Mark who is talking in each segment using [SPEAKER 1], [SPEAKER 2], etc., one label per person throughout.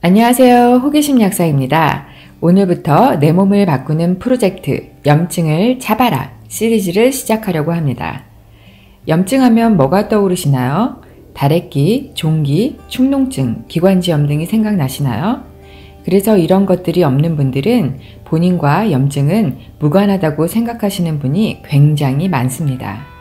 [SPEAKER 1] 안녕하세요. 호기심 약사입니다. 오늘부터 내 몸을 바꾸는 프로젝트 염증을 잡아라 시리즈를 시작하려고 합니다. 염증하면 뭐가 떠오르시나요? 다래끼, 종기, 축농증, 기관지염 등이 생각나시나요? 그래서 이런 것들이 없는 분들은 본인과 염증은 무관하다고 생각하시는 분이 굉장히 많습니다.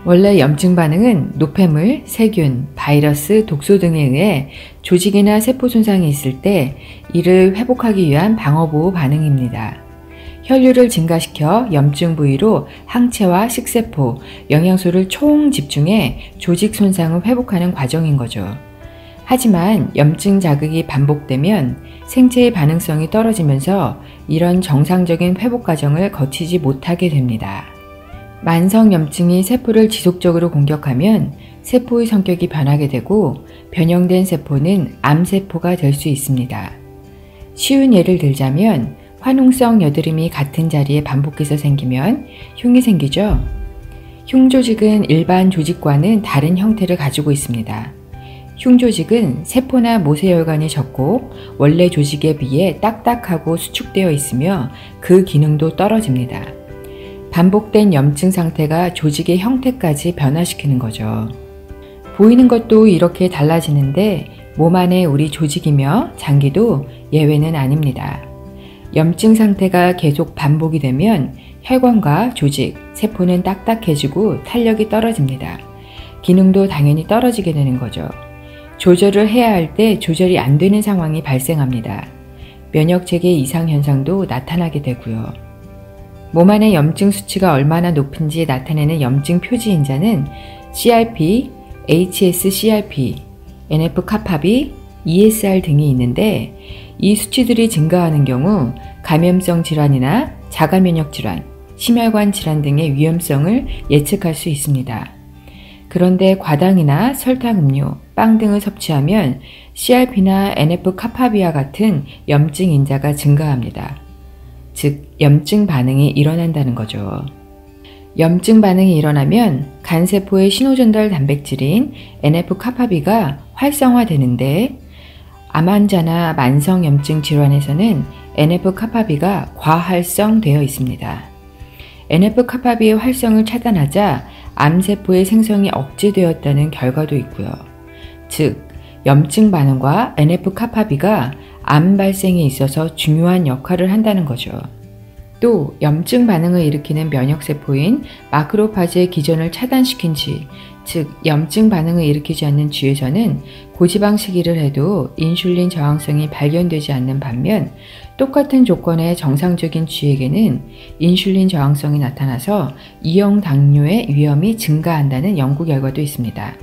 [SPEAKER 1] 원래 염증 반응은 노폐물, 세균, 바이러스, 독소 등에 의해 조직이나 세포 손상이 있을 때 이를 회복하기 위한 방어보호 반응입니다. 혈류를 증가시켜 염증 부위로 항체와 식세포, 영양소를 총 집중해 조직 손상을 회복하는 과정인 거죠. 하지만 염증 자극이 반복되면 생체의 반응성이 떨어지면서 이런 정상적인 회복 과정을 거치지 못하게 됩니다. 만성 염증이 세포를 지속적으로 공격하면 세포의 성격이 변하게 되고 변형된 세포는 암세포가 될 수 있습니다. 쉬운 예를 들자면 화농성 여드름이 같은 자리에 반복해서 생기면 흉이 생기죠. 흉조직은 일반 조직과는 다른 형태를 가지고 있습니다. 흉조직은 세포나 모세혈관이 적고 원래 조직에 비해 딱딱하고 수축되어 있으며 그 기능도 떨어집니다. 반복된 염증 상태가 조직의 형태까지 변화시키는 거죠. 보이는 것도 이렇게 달라지는데 몸 안에 우리 조직이며 장기도 예외는 아닙니다. 염증 상태가 계속 반복이 되면 혈관과 조직, 세포는 딱딱해지고 탄력이 떨어집니다. 기능도 당연히 떨어지게 되는 거죠. 조절을 해야 할 때 조절이 안 되는 상황이 발생합니다. 면역체계 이상 현상도 나타나게 되고요. 몸 안의 염증 수치가 얼마나 높은지 나타내는 염증 표지인자는 CRP, hsCRP, NF-kappaB, ESR 등이 있는데 이 수치들이 증가하는 경우 감염성 질환이나 자가면역 질환, 심혈관 질환 등의 위험성을 예측할 수 있습니다. 그런데 과당이나 설탕 음료, 빵 등을 섭취하면 CRP나 NF-kappaB와 같은 염증 인자가 증가합니다. 즉, 염증 반응이 일어난다는 거죠. 염증 반응이 일어나면 간세포의 신호전달 단백질인 NF-kappaB가 활성화되는데 암 환자나 만성 염증 질환에서는 NF-kappaB가 과활성되어 있습니다. NF-kappaB의 활성을 차단하자 암세포의 생성이 억제되었다는 결과도 있고요. 즉, 염증 반응과 NF-kappaB가 암 발생에 있어서 중요한 역할을 한다는 거죠. 또 염증 반응을 일으키는 면역세포인 마크로파지의 기전을 차단시킨 쥐, 즉 염증 반응을 일으키지 않는 쥐에서는 고지방 식이를 해도 인슐린 저항성이 발견되지 않는 반면 똑같은 조건의 정상적인 쥐에게는 인슐린 저항성이 나타나서 이형 당뇨의 위험이 증가한다는 연구 결과도 있습니다.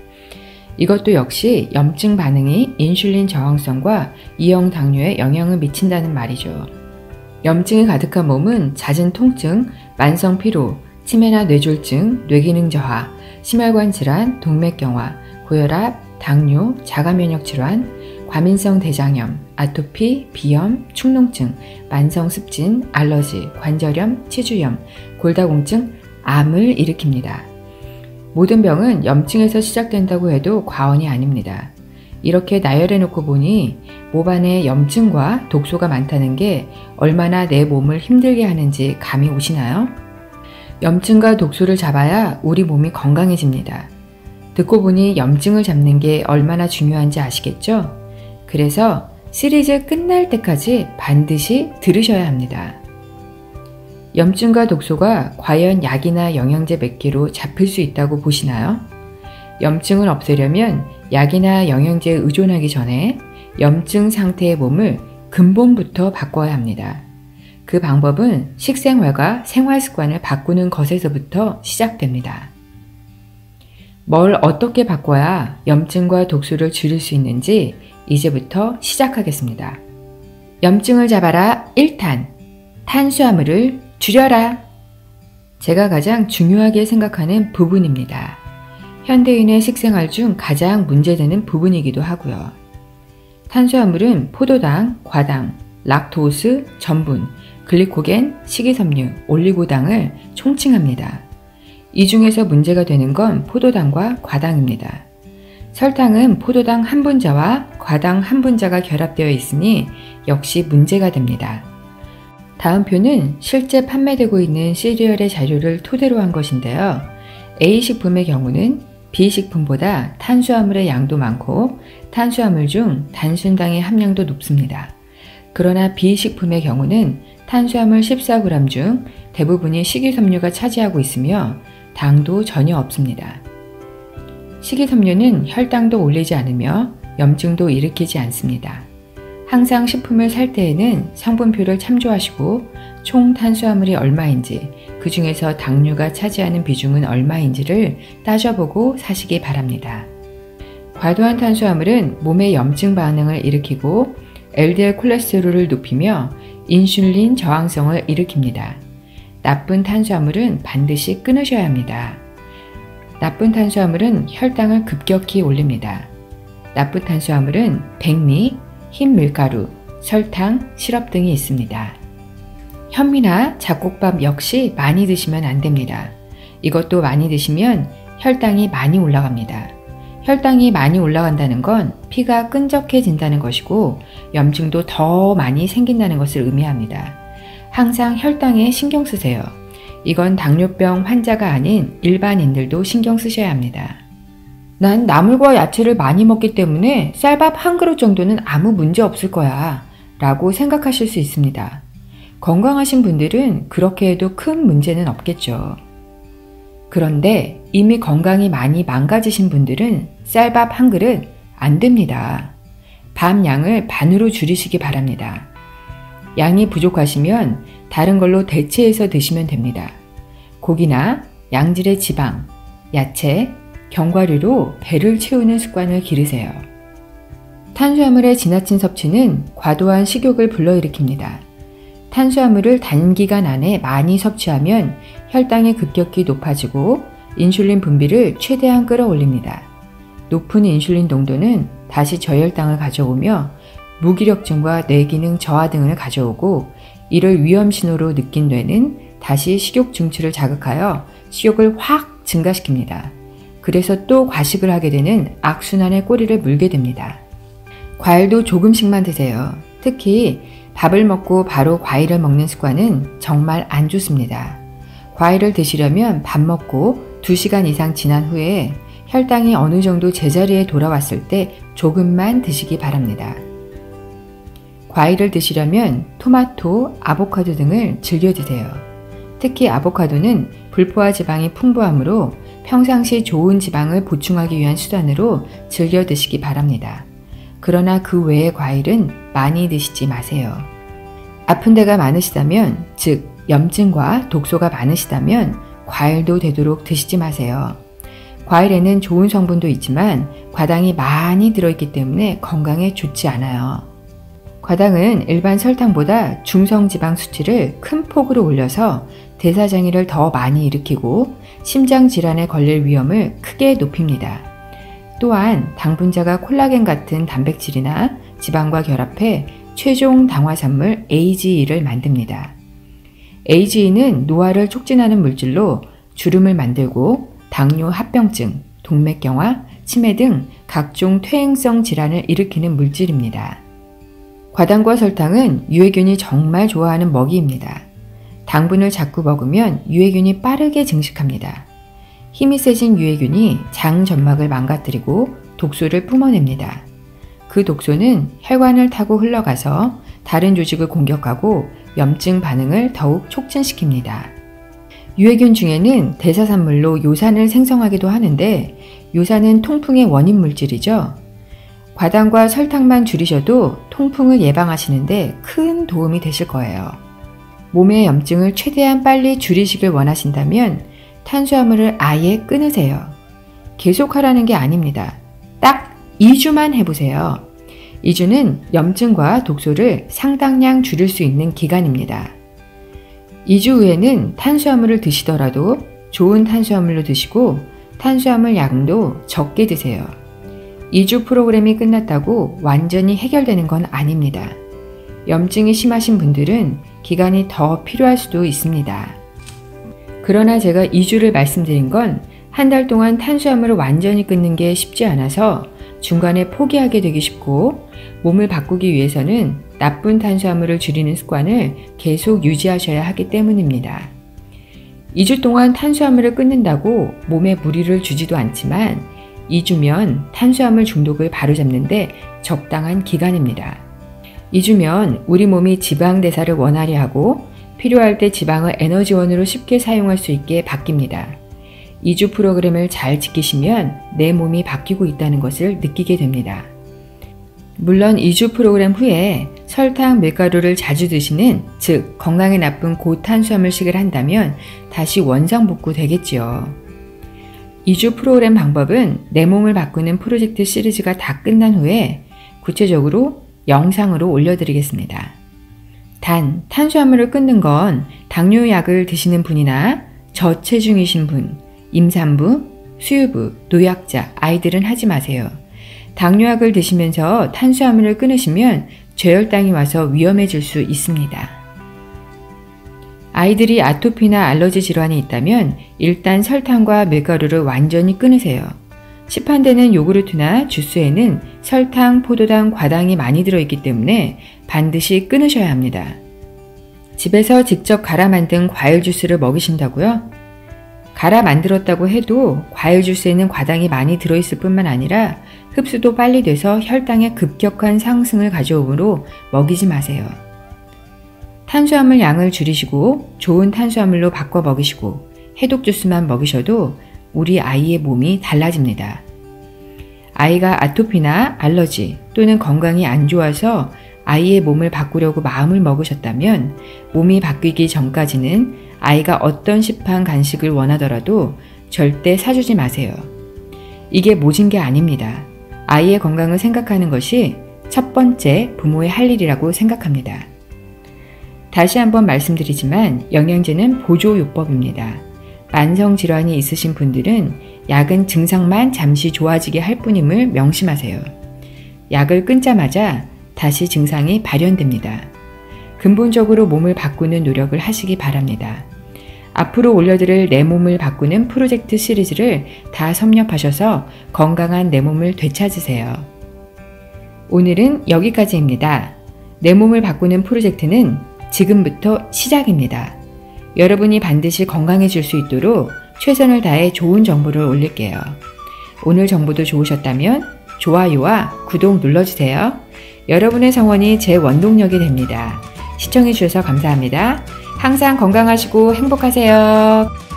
[SPEAKER 1] 이것도 역시 염증 반응이 인슐린 저항성과 이형 당뇨에 영향을 미친다는 말이죠. 염증이 가득한 몸은 잦은 통증, 만성 피로, 치매나 뇌졸중, 뇌기능 저하, 심혈관 질환, 동맥경화, 고혈압, 당뇨, 자가면역 질환, 과민성 대장염, 아토피, 비염, 축농증, 만성 습진, 알러지, 관절염, 치주염, 골다공증, 암을 일으킵니다. 모든 병은 염증에서 시작된다고 해도 과언이 아닙니다. 이렇게 나열해 놓고 보니 몸 안에 염증과 독소가 많다는 게 얼마나 내 몸을 힘들게 하는지 감이 오시나요? 염증과 독소를 잡아야 우리 몸이 건강해집니다. 듣고 보니 염증을 잡는 게 얼마나 중요한지 아시겠죠? 그래서 시리즈 끝날 때까지 반드시 들으셔야 합니다. 염증과 독소가 과연 약이나 영양제 몇 개로 잡힐 수 있다고 보시나요? 염증을 없애려면 약이나 영양제에 의존하기 전에 염증 상태의 몸을 근본부터 바꿔야 합니다. 그 방법은 식생활과 생활습관을 바꾸는 것에서부터 시작됩니다. 뭘 어떻게 바꿔야 염증과 독소를 줄일 수 있는지 이제부터 시작하겠습니다. 염증을 잡아라 1탄, 탄수화물을 줄여라. 제가 가장 중요하게 생각하는 부분입니다. 현대인의 식생활 중 가장 문제되는 부분이기도 하고요. 탄수화물은 포도당, 과당, 락토스, 전분, 글리코겐, 식이섬유, 올리고당을 총칭합니다. 이 중에서 문제가 되는 건 포도당과 과당입니다. 설탕은 포도당 1분자와 과당 1분자가 결합되어 있으니 역시 문제가 됩니다. 다음 표는 실제 판매되고 있는 시리얼의 자료를 토대로 한 것인데요. A식품의 경우는 B식품보다 탄수화물의 양도 많고 탄수화물 중 단순당의 함량도 높습니다. 그러나 B식품의 경우는 탄수화물 14g 중 대부분이 식이섬유가 차지하고 있으며 당도 전혀 없습니다. 식이섬유는 혈당도 올리지 않으며 염증도 일으키지 않습니다. 항상 식품을 살 때에는 성분표를 참조하시고 총 탄수화물이 얼마인지, 그 중에서 당류가 차지하는 비중은 얼마인지를 따져보고 사시기 바랍니다. 과도한 탄수화물은 몸의 염증 반응을 일으키고 LDL 콜레스테롤을 높이며 인슐린 저항성을 일으킵니다. 나쁜 탄수화물은 반드시 끊으셔야 합니다. 나쁜 탄수화물은 혈당을 급격히 올립니다. 나쁜 탄수화물은 백미, 흰 밀가루, 설탕, 시럽 등이 있습니다. 현미나 잡곡밥 역시 많이 드시면 안 됩니다. 이것도 많이 드시면 혈당이 많이 올라갑니다. 혈당이 많이 올라간다는 건 피가 끈적해진다는 것이고 염증도 더 많이 생긴다는 것을 의미합니다. 항상 혈당에 신경 쓰세요. 이건 당뇨병 환자가 아닌 일반인들도 신경 쓰셔야 합니다. 난 나물과 야채를 많이 먹기 때문에 쌀밥 한 그릇 정도는 아무 문제 없을 거야 라고 생각하실 수 있습니다. 건강하신 분들은 그렇게 해도 큰 문제는 없겠죠. 그런데 이미 건강이 많이 망가지신 분들은 쌀밥 한 그릇 안 됩니다. 밥 양을 반으로 줄이시기 바랍니다. 양이 부족하시면 다른 걸로 대체해서 드시면 됩니다. 고기나 양질의 지방, 야채, 견과류로 배를 채우는 습관을 기르세요. 탄수화물의 지나친 섭취는 과도한 식욕을 불러일으킵니다. 탄수화물을 단기간 안에 많이 섭취하면 혈당이 급격히 높아지고 인슐린 분비를 최대한 끌어올립니다. 높은 인슐린 농도는 다시 저혈당을 가져오며 무기력증과 뇌기능 저하 등을 가져오고 이를 위험신호로 느낀 뇌는 다시 식욕 증출을 자극하여 식욕을 확 증가시킵니다. 그래서 또 과식을 하게 되는 악순환의 꼬리를 물게 됩니다. 과일도 조금씩만 드세요. 특히 밥을 먹고 바로 과일을 먹는 습관은 정말 안 좋습니다. 과일을 드시려면 밥 먹고 2시간 이상 지난 후에 혈당이 어느 정도 제자리에 돌아왔을 때 조금만 드시기 바랍니다. 과일을 드시려면 토마토, 아보카도 등을 즐겨 드세요. 특히 아보카도는 불포화 지방이 풍부하므로 평상시 좋은 지방을 보충하기 위한 수단으로 즐겨 드시기 바랍니다. 그러나 그 외의 과일은 많이 드시지 마세요. 아픈 데가 많으시다면, 즉 염증과 독소가 많으시다면 과일도 되도록 드시지 마세요. 과일에는 좋은 성분도 있지만 과당이 많이 들어있기 때문에 건강에 좋지 않아요. 과당은 일반 설탕보다 중성지방 수치를 큰 폭으로 올려서 대사장애를 더 많이 일으키고 심장질환에 걸릴 위험을 크게 높입니다. 또한 당분자가 콜라겐 같은 단백질이나 지방과 결합해 최종 당화산물 AGE를 만듭니다. AGE는 노화를 촉진하는 물질로 주름을 만들고 당뇨 합병증, 동맥경화, 치매 등 각종 퇴행성 질환을 일으키는 물질입니다. 과당과 설탕은 유해균이 정말 좋아하는 먹이입니다. 당분을 자꾸 먹으면 유해균이 빠르게 증식합니다. 힘이 세진 유해균이 장 점막을 망가뜨리고 독소를 뿜어냅니다. 그 독소는 혈관을 타고 흘러가서 다른 조직을 공격하고 염증 반응을 더욱 촉진시킵니다. 유해균 중에는 대사산물로 요산을 생성하기도 하는데 요산은 통풍의 원인 물질이죠. 과당과 설탕만 줄이셔도 통풍을 예방하시는데 큰 도움이 되실 거예요. 몸의 염증을 최대한 빨리 줄이시길 원하신다면 탄수화물을 아예 끊으세요. 계속 하라는 게 아닙니다. 딱 2주만 해보세요. 2주는 염증과 독소를 상당량 줄일 수 있는 기간입니다. 2주 후에는 탄수화물을 드시더라도 좋은 탄수화물로 드시고 탄수화물 양도 적게 드세요. 2주 프로그램이 끝났다고 완전히 해결되는 건 아닙니다. 염증이 심하신 분들은 기간이 더 필요할 수도 있습니다. 그러나 제가 2주를 말씀드린 건 한 달 동안 탄수화물을 완전히 끊는 게 쉽지 않아서 중간에 포기하게 되기 쉽고, 몸을 바꾸기 위해서는 나쁜 탄수화물을 줄이는 습관을 계속 유지하셔야 하기 때문입니다. 2주 동안 탄수화물을 끊는다고 몸에 무리를 주지도 않지만 2주면 탄수화물 중독을 바로잡는데 적당한 기간입니다. 2주면 우리 몸이 지방 대사를 원활히 하고 필요할 때 지방을 에너지원으로 쉽게 사용할 수 있게 바뀝니다. 2주 프로그램을 잘 지키시면 내 몸이 바뀌고 있다는 것을 느끼게 됩니다. 물론 2주 프로그램 후에 설탕, 밀가루를 자주 드시는, 즉 건강에 나쁜 고탄수화물식을 한다면 다시 원상복구 되겠지요. 2주 프로그램 방법은 내 몸을 바꾸는 프로젝트 시리즈가 다 끝난 후에 구체적으로 영상으로 올려드리겠습니다. 단, 탄수화물을 끊는 건 당뇨약을 드시는 분이나 저체중이신 분, 임산부, 수유부, 노약자, 아이들은 하지 마세요. 당뇨약을 드시면서 탄수화물을 끊으시면 저혈당이 와서 위험해질 수 있습니다. 아이들이 아토피나 알러지 질환이 있다면 일단 설탕과 밀가루를 완전히 끊으세요. 시판되는 요구르트나 주스에는 설탕, 포도당, 과당이 많이 들어있기 때문에 반드시 끊으셔야 합니다. 집에서 직접 갈아 만든 과일 주스를 먹이신다고요? 갈아 만들었다고 해도 과일 주스에는 과당이 많이 들어있을 뿐만 아니라 흡수도 빨리 돼서 혈당의 급격한 상승을 가져오므로 먹이지 마세요. 탄수화물 양을 줄이시고 좋은 탄수화물로 바꿔 먹이시고 해독 주스만 먹이셔도 우리 아이의 몸이 달라집니다. 아이가 아토피나 알러지 또는 건강이 안 좋아서 아이의 몸을 바꾸려고 마음을 먹으셨다면 몸이 바뀌기 전까지는 아이가 어떤 시판 간식을 원하더라도 절대 사주지 마세요. 이게 모진 게 아닙니다. 아이의 건강을 생각하는 것이 첫 번째 부모의 할 일이라고 생각합니다. 다시 한번 말씀드리지만 영양제는 보조요법입니다. 만성질환이 있으신 분들은 약은 증상만 잠시 좋아지게 할 뿐임을 명심하세요. 약을 끊자마자 다시 증상이 발현됩니다. 근본적으로 몸을 바꾸는 노력을 하시기 바랍니다. 앞으로 올려드릴 내 몸을 바꾸는 프로젝트 시리즈를 다 섭렵하셔서 건강한 내 몸을 되찾으세요. 오늘은 여기까지입니다. 내 몸을 바꾸는 프로젝트는 지금부터 시작입니다. 여러분이 반드시 건강해질 수 있도록 최선을 다해 좋은 정보를 올릴게요. 오늘 정보도 좋으셨다면 좋아요와 구독 눌러주세요. 여러분의 성원이 제 원동력이 됩니다. 시청해주셔서 감사합니다. 항상 건강하시고 행복하세요.